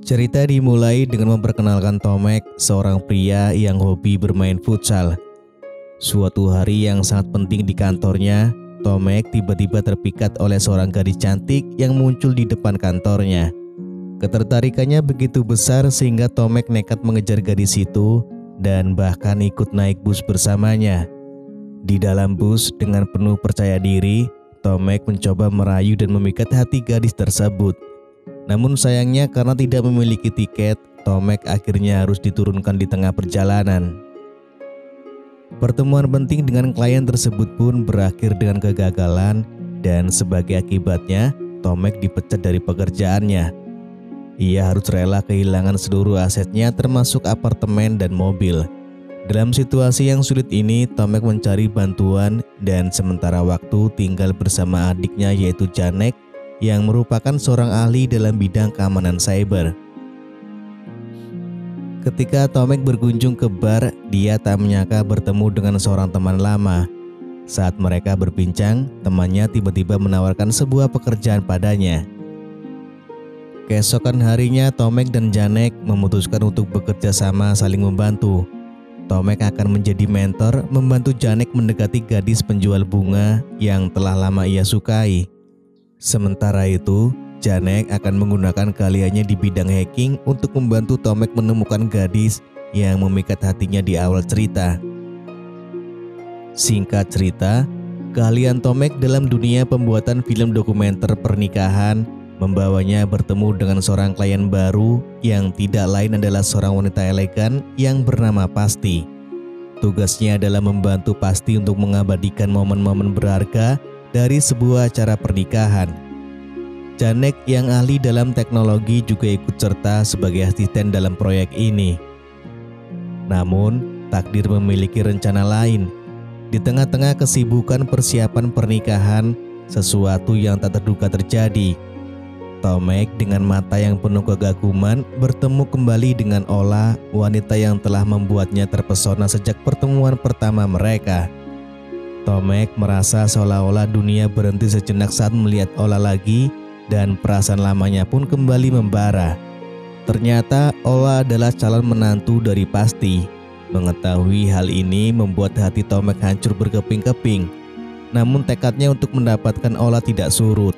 Cerita dimulai dengan memperkenalkan Tomek, seorang pria yang hobi bermain futsal. Suatu hari yang sangat penting di kantornya, Tomek tiba-tiba terpikat oleh seorang gadis cantik yang muncul di depan kantornya. Ketertarikannya begitu besar sehingga Tomek nekat mengejar gadis itu dan bahkan ikut naik bus bersamanya. Di dalam bus dengan penuh percaya diri, Tomek mencoba merayu dan memikat hati gadis tersebut. Namun sayangnya karena tidak memiliki tiket, Tomek akhirnya harus diturunkan di tengah perjalanan. Pertemuan penting dengan klien tersebut pun berakhir dengan kegagalan dan sebagai akibatnya Tomek dipecat dari pekerjaannya. Ia harus rela kehilangan seluruh asetnya termasuk apartemen dan mobil. Dalam situasi yang sulit ini, Tomek mencari bantuan dan sementara waktu tinggal bersama adiknya yaitu Janek yang merupakan seorang ahli dalam bidang keamanan cyber. Ketika Tomek berkunjung ke bar, dia tak menyangka bertemu dengan seorang teman lama. Saat mereka berbincang, temannya tiba-tiba menawarkan sebuah pekerjaan padanya. Keesokan harinya, Tomek dan Janek memutuskan untuk bekerja sama saling membantu. Tomek akan menjadi mentor membantu Janek mendekati gadis penjual bunga yang telah lama ia sukai. Sementara itu, Janek akan menggunakan keahliannya di bidang hacking untuk membantu Tomek menemukan gadis yang memikat hatinya di awal cerita. Singkat cerita, keahlian Tomek dalam dunia pembuatan film dokumenter pernikahan membawanya bertemu dengan seorang klien baru yang tidak lain adalah seorang wanita elegan yang bernama Pasti. Tugasnya adalah membantu Pasti untuk mengabadikan momen-momen berharga dari sebuah acara pernikahan. Janek yang ahli dalam teknologi juga ikut serta sebagai asisten dalam proyek ini. Namun, takdir memiliki rencana lain. Di tengah-tengah kesibukan persiapan pernikahan, sesuatu yang tak terduga terjadi. Tomek dengan mata yang penuh kegaguman bertemu kembali dengan Ola, wanita yang telah membuatnya terpesona sejak pertemuan pertama mereka. Tomek merasa seolah-olah dunia berhenti sejenak saat melihat Ola lagi dan perasaan lamanya pun kembali membara. Ternyata Ola adalah calon menantu dari Pasti. Mengetahui hal ini membuat hati Tomek hancur berkeping-keping. Namun tekadnya untuk mendapatkan Ola tidak surut.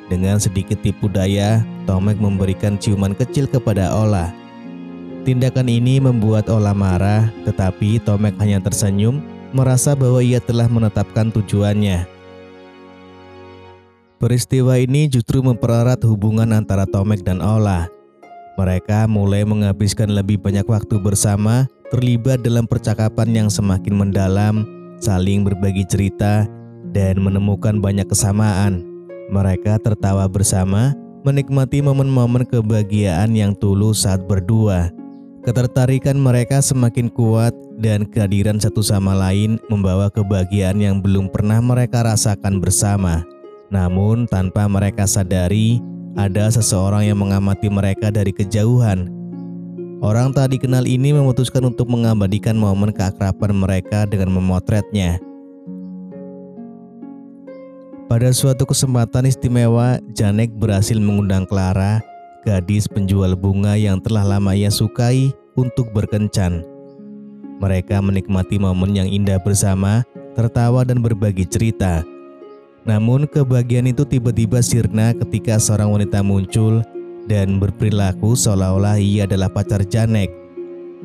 Dengan sedikit tipu daya, Tomek memberikan ciuman kecil kepada Ola. Tindakan ini membuat Ola marah, tetapi Tomek hanya tersenyum, merasa bahwa ia telah menetapkan tujuannya. Peristiwa ini justru mempererat hubungan antara Tomek dan Ola. Mereka mulai menghabiskan lebih banyak waktu bersama, terlibat dalam percakapan yang semakin mendalam, saling berbagi cerita, dan menemukan banyak kesamaan. Mereka tertawa bersama, menikmati momen-momen kebahagiaan yang tulus saat berdua. Ketertarikan mereka semakin kuat dan kehadiran satu sama lain membawa kebahagiaan yang belum pernah mereka rasakan bersama. Namun tanpa mereka sadari, ada seseorang yang mengamati mereka dari kejauhan. Orang tak dikenal ini memutuskan untuk mengabadikan momen keakraban mereka dengan memotretnya. Pada suatu kesempatan istimewa, Janek berhasil mengundang Clara, gadis penjual bunga yang telah lama ia sukai, untuk berkencan. Mereka menikmati momen yang indah bersama, tertawa dan berbagi cerita. Namun kebahagiaan itu tiba-tiba sirna ketika seorang wanita muncul dan berperilaku seolah-olah ia adalah pacar Janek.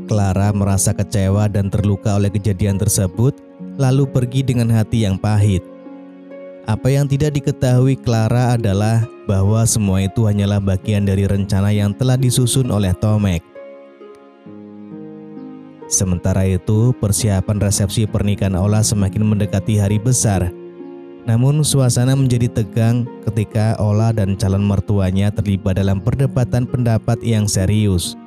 Clara merasa kecewa dan terluka oleh kejadian tersebut, lalu pergi dengan hati yang pahit. Apa yang tidak diketahui Clara adalah bahwa semua itu hanyalah bagian dari rencana yang telah disusun oleh Tomek. Sementara itu, persiapan resepsi pernikahan Ola semakin mendekati hari besar. Namun suasana menjadi tegang ketika Ola dan calon mertuanya terlibat dalam perdebatan pendapat yang serius.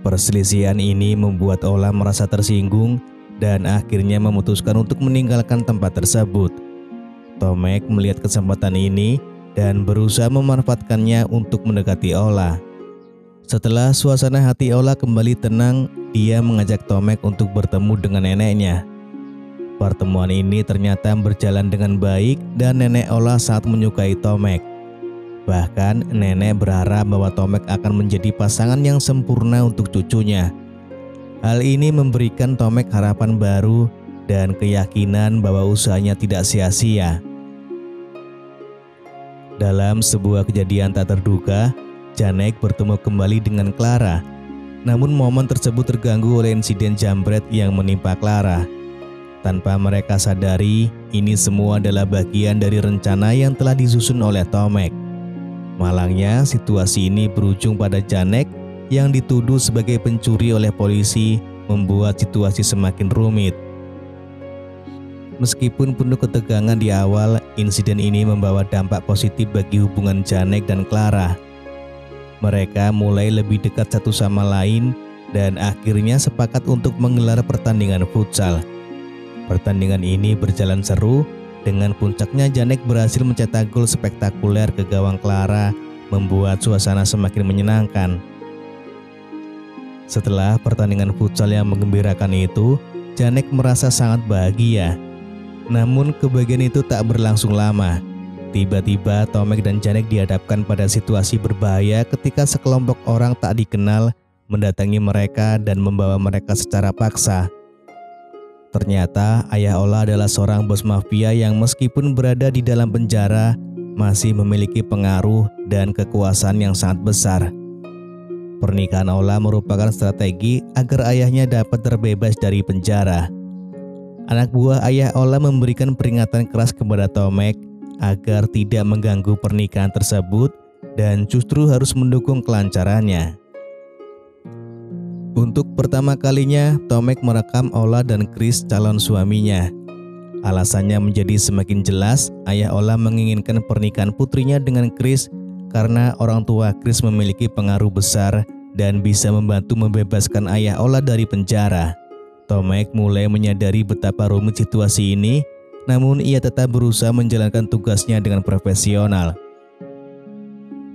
Perselisihan ini membuat Ola merasa tersinggung dan akhirnya memutuskan untuk meninggalkan tempat tersebut. Tomek melihat kesempatan ini dan berusaha memanfaatkannya untuk mendekati Ola. Setelah suasana hati Ola kembali tenang, dia mengajak Tomek untuk bertemu dengan neneknya. Pertemuan ini ternyata berjalan dengan baik dan nenek Ola sangat menyukai Tomek. Bahkan nenek berharap bahwa Tomek akan menjadi pasangan yang sempurna untuk cucunya. Hal ini memberikan Tomek harapan baru dan keyakinan bahwa usahanya tidak sia-sia. Dalam sebuah kejadian tak terduga, Janek bertemu kembali dengan Clara. Namun momen tersebut terganggu oleh insiden jambret yang menimpa Clara. Tanpa mereka sadari, ini semua adalah bagian dari rencana yang telah disusun oleh Tomek. Malangnya, situasi ini berujung pada Janek yang dituduh sebagai pencuri oleh polisi, membuat situasi semakin rumit. Meskipun penuh ketegangan di awal, insiden ini membawa dampak positif bagi hubungan Janek dan Clara. Mereka mulai lebih dekat satu sama lain dan akhirnya sepakat untuk menggelar pertandingan futsal. Pertandingan ini berjalan seru, dengan puncaknya Janek berhasil mencetak gol spektakuler ke gawang Clara, membuat suasana semakin menyenangkan. Setelah pertandingan futsal yang menggembirakan itu, Janek merasa sangat bahagia. Namun kebahagiaan itu tak berlangsung lama. Tiba-tiba Tomek dan Janek dihadapkan pada situasi berbahaya ketika sekelompok orang tak dikenal mendatangi mereka dan membawa mereka secara paksa. Ternyata ayah Ola adalah seorang bos mafia yang meskipun berada di dalam penjara, masih memiliki pengaruh dan kekuasaan yang sangat besar. Pernikahan Ola merupakan strategi agar ayahnya dapat terbebas dari penjara. Anak buah ayah Ola memberikan peringatan keras kepada Tomek agar tidak mengganggu pernikahan tersebut dan justru harus mendukung kelancarannya. Untuk pertama kalinya, Tomek merekam Ola dan Chris calon suaminya. Alasannya menjadi semakin jelas, ayah Ola menginginkan pernikahan putrinya dengan Chris karena orang tua Chris memiliki pengaruh besar dan bisa membantu membebaskan ayah Ola dari penjara. Tomek mulai menyadari betapa rumit situasi ini, namun ia tetap berusaha menjalankan tugasnya dengan profesional.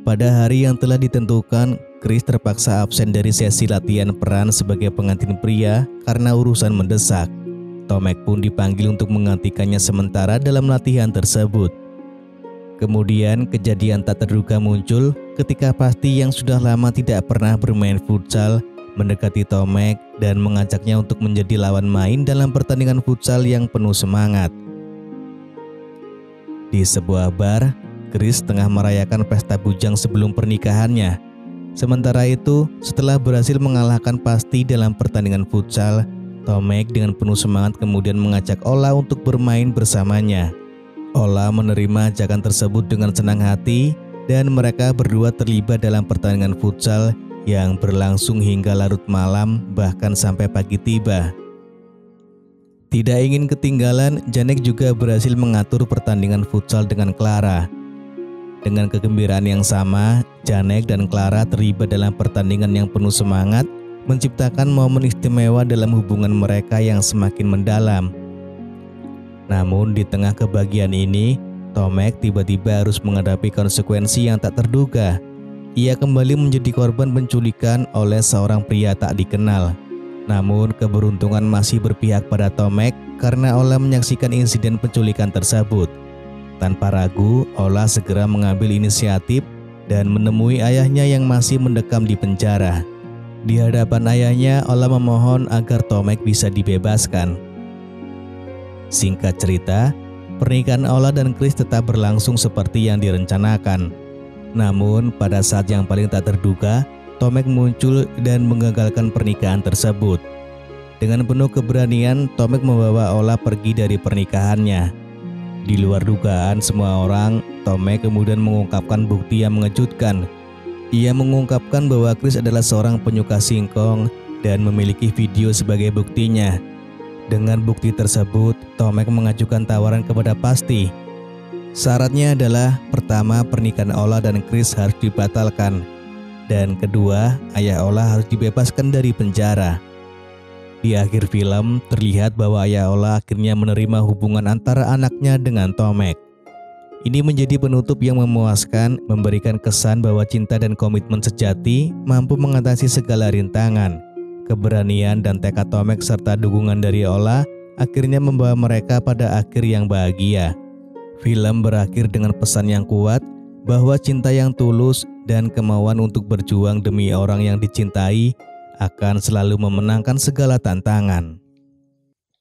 Pada hari yang telah ditentukan, Chris terpaksa absen dari sesi latihan peran sebagai pengantin pria karena urusan mendesak. Tomek pun dipanggil untuk menggantikannya sementara dalam latihan tersebut. Kemudian kejadian tak terduga muncul ketika Pasti yang sudah lama tidak pernah bermain futsal mendekati Tomek dan mengajaknya untuk menjadi lawan main dalam pertandingan futsal yang penuh semangat. Di sebuah bar, Chris tengah merayakan pesta bujang sebelum pernikahannya. Sementara itu, setelah berhasil mengalahkan Pasti dalam pertandingan futsal, Tomek dengan penuh semangat kemudian mengajak Ola untuk bermain bersamanya. Ola menerima ajakan tersebut dengan senang hati dan mereka berdua terlibat dalam pertandingan futsal yang berlangsung hingga larut malam bahkan sampai pagi tiba. Tidak ingin ketinggalan, Janek juga berhasil mengatur pertandingan futsal dengan Clara. Dengan kegembiraan yang sama, Janek dan Clara terlibat dalam pertandingan yang penuh semangat, menciptakan momen istimewa dalam hubungan mereka yang semakin mendalam. Namun di tengah kebahagiaan ini, Tomek tiba-tiba harus menghadapi konsekuensi yang tak terduga. Ia kembali menjadi korban penculikan oleh seorang pria tak dikenal. Namun keberuntungan masih berpihak pada Tomek karena Ola menyaksikan insiden penculikan tersebut. Tanpa ragu, Ola segera mengambil inisiatif dan menemui ayahnya yang masih mendekam di penjara. Di hadapan ayahnya, Ola memohon agar Tomek bisa dibebaskan. Singkat cerita, pernikahan Ola dan Chris tetap berlangsung seperti yang direncanakan. Namun, pada saat yang paling tak terduga, Tomek muncul dan menggagalkan pernikahan tersebut. Dengan penuh keberanian, Tomek membawa Ola pergi dari pernikahannya. Di luar dugaan semua orang, Tomek kemudian mengungkapkan bukti yang mengejutkan. Ia mengungkapkan bahwa Chris adalah seorang penyuka singkong dan memiliki video sebagai buktinya. Dengan bukti tersebut, Tomek mengajukan tawaran kepada Pasti. Syaratnya adalah pertama, pernikahan Ola dan Chris harus dibatalkan, dan kedua, ayah Ola harus dibebaskan dari penjara. Di akhir film, terlihat bahwa ayah Ola akhirnya menerima hubungan antara anaknya dengan Tomek. Ini menjadi penutup yang memuaskan, memberikan kesan bahwa cinta dan komitmen sejati mampu mengatasi segala rintangan. Keberanian dan tekad Tomek serta dukungan dari Ola akhirnya membawa mereka pada akhir yang bahagia. Film berakhir dengan pesan yang kuat bahwa cinta yang tulus dan kemauan untuk berjuang demi orang yang dicintai akan selalu memenangkan segala tantangan.